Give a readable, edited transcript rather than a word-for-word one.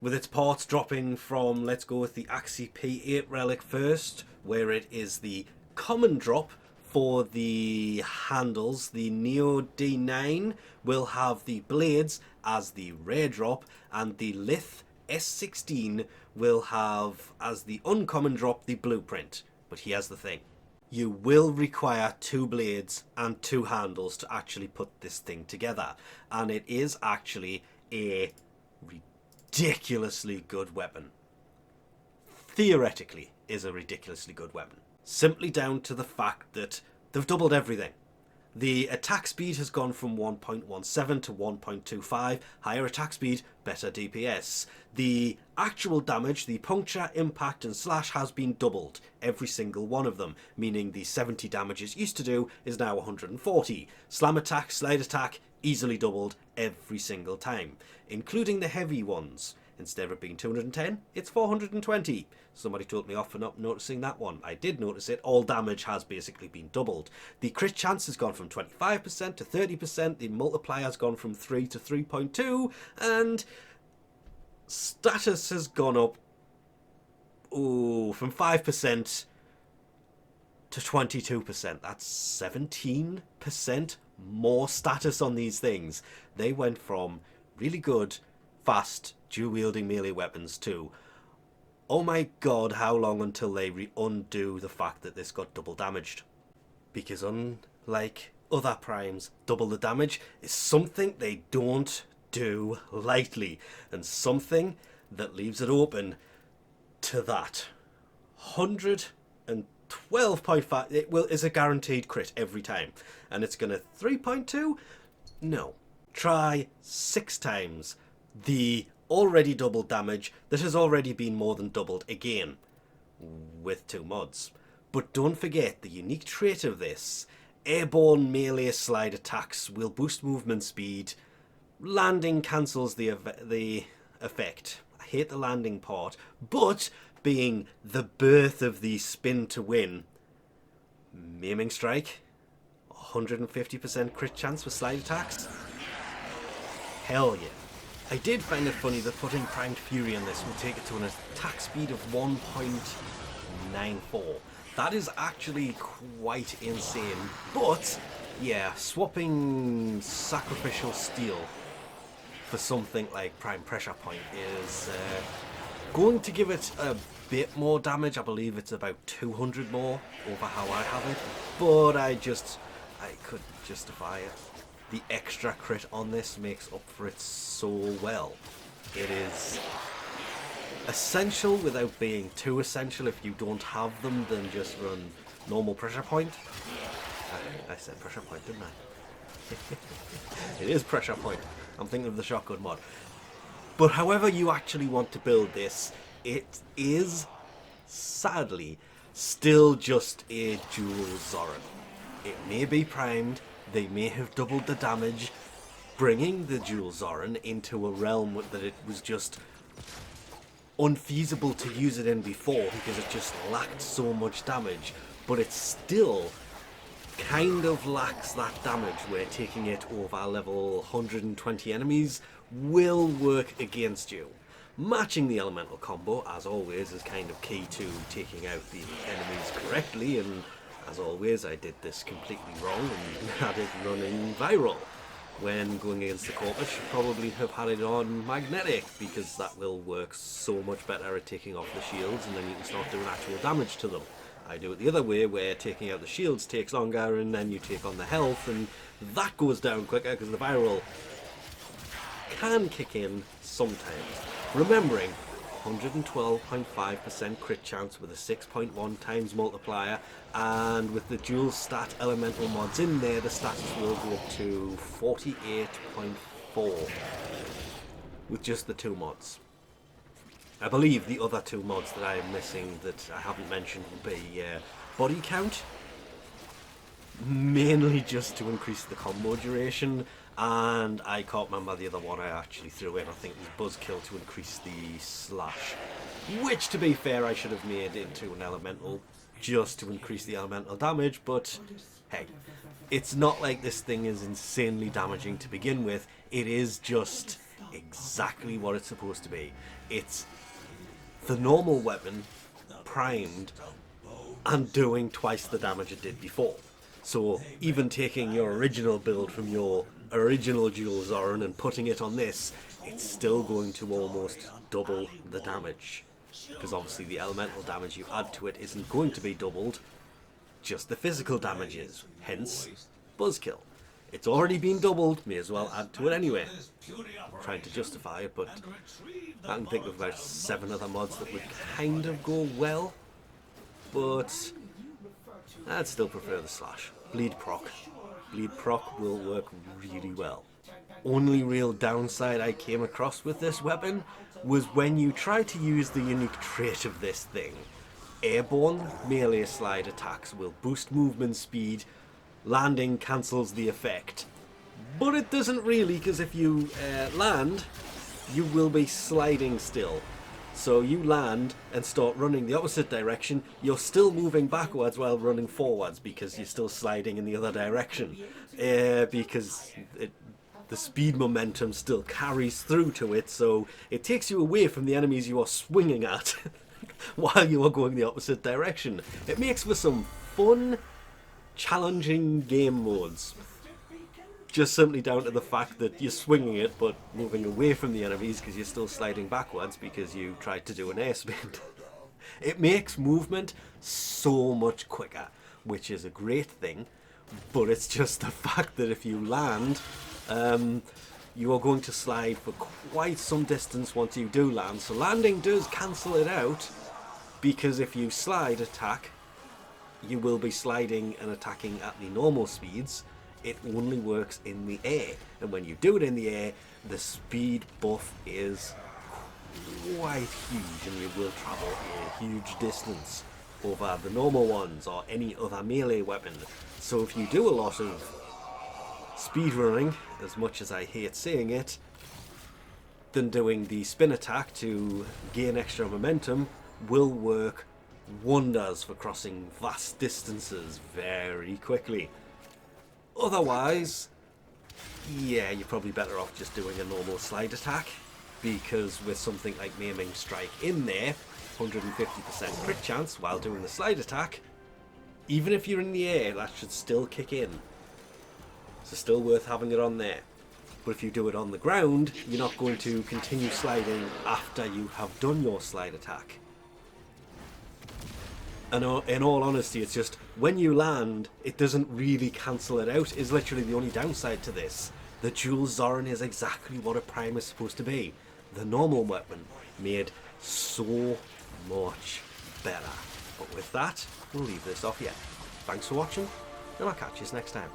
with its parts dropping from, let's go with the Axie P8 relic first, where it is the common drop for the handles. The Neo D9 will have the blades as the rare drop, and the Lith S16 will have as the uncommon drop the blueprint. But here's the thing. You will require 2 blades and 2 handles to actually put this thing together. And it is actually a ridiculously good weapon. Theoretically is a ridiculously good weapon. Simply down to the fact that they've doubled everything. The attack speed has gone from 1.17 to 1.25, higher attack speed, better DPS. The actual damage, the puncture, impact and slash has been doubled, every single one of them, meaning the 70 damage it used to do is now 140. Slam attack, slide attack, easily doubled every single time, including the heavy ones. Instead of it being 210, it's 420. Somebody told me off for not noticing that one. I did notice it. All damage has basically been doubled. The crit chance has gone from 25% to 30%. The multiplier has gone from 3 to 3.2. And status has gone up from 5% to 22%. That's 17% more status on these things. They went from really good, fast, dual-wielding melee weapons to, oh my god, how long until they undo the fact that this got double damaged? Because unlike other primes, double the damage is something they don't do lightly, and something that leaves it open to that 112.5. It is a guaranteed crit every time, and it's gonna 3.2. No, try 6 times the already doubled damage that has already been more than doubled again with 2 mods. But don't forget the unique trait of this: airborne melee slide attacks will boost movement speed. Landing cancels the effect. I hate the landing part, but being the birth of the spin to win, maiming strike, 150% crit chance for slide attacks. Hell yeah. I did find it funny that putting Primed Fury on this will take it to an attack speed of 1.94. That is actually quite insane. But, yeah, swapping Sacrificial Steel for something like Prime Pressure Point is going to give it a bit more damage. I believe it's about 200 more over how I have it. But I could justify it. The extra crit on this makes up for it so well. It is essential without being too essential. If you don't have them, then just run normal pressure point. I said pressure point, didn't I? It is pressure point. I'm thinking of the shotgun mod. But however you actually want to build this, it is sadly still just a dual Zoren. It may be primed. They may have doubled the damage, bringing the dual Zoren into a realm that it was just unfeasible to use it in before because it just lacked so much damage. But it still kind of lacks that damage where taking it over level 120 enemies will work against you. Matching the elemental combo, as always, is kind of key to taking out the enemies correctly, and as always, I did this completely wrong and had it running viral. When going against the corpus, should probably have had it on magnetic, because that will work so much better at taking off the shields, and then you can start doing actual damage to them. I do it the other way, where taking out the shields takes longer, and then you take on the health, and that goes down quicker, because the viral can kick in sometimes. Remembering 112.5% crit chance with a 6.1 times multiplier, and with the dual stat elemental mods in there, the stats will go up to 48.4 with just the 2 mods. I believe the other 2 mods that I am missing that I haven't mentioned will be body count, mainly just to increase the combo duration, and I can't remember the other one I actually threw in. I think it was Buzzkill to increase the slash, which, to be fair, I should have made into an elemental just to increase the elemental damage, but hey, it's not like this thing is insanely damaging to begin with. It is just exactly what it's supposed to be. It's the normal weapon primed and doing twice the damage it did before. So even taking your original build from your original dual Zoren and putting it on this, it's still going to almost double the damage. Because obviously the elemental damage you add to it isn't going to be doubled, just the physical damage is. Hence, Buzzkill. It's already been doubled, may as well add to it anyway. I'm trying to justify it, but I can think of about 7 other mods that would kind of go well. But I'd still prefer the slash. Bleed proc. Bleed proc will work really well. Only real downside I came across with this weapon was when you try to use the unique trait of this thing. Airborne melee slide attacks will boost movement speed, landing cancels the effect. But it doesn't really, because if you land, you will be sliding still. So you land and start running the opposite direction, you're still moving backwards while running forwards because you're still sliding in the other direction. Because the speed momentum still carries through to it, so it takes you away from the enemies you are swinging at while you are going the opposite direction. It makes for some fun, challenging game modes. Just simply down to the fact that you're swinging it but moving away from the enemies because you're still sliding backwards because you tried to do an air spin. It makes movement so much quicker, which is a great thing, but it's just the fact that if you land, you are going to slide for quite some distance once you do land. So landing does cancel it out, because if you slide attack, you will be sliding and attacking at the normal speeds. It only works in the air, and when you do it in the air, the speed buff is quite huge, and you will travel a huge distance over the normal ones or any other melee weapon. So if you do a lot of speed running, as much as I hate saying it, then doing the spin attack to gain extra momentum will work wonders for crossing vast distances very quickly. Otherwise, yeah, you're probably better off just doing a normal slide attack, because with something like Maiming Strike in there, 150% crit chance while doing the slide attack, even if you're in the air, that should still kick in. So still worth having it on there. But if you do it on the ground, you're not going to continue sliding after you have done your slide attack. And in all honesty, it's just, when you land, it doesn't really cancel it out, is literally the only downside to this. The dual Zoren is exactly what a prime is supposed to be. The normal weapon made so much better. But with that, we'll leave this off here. Thanks for watching, and I'll catch you next time.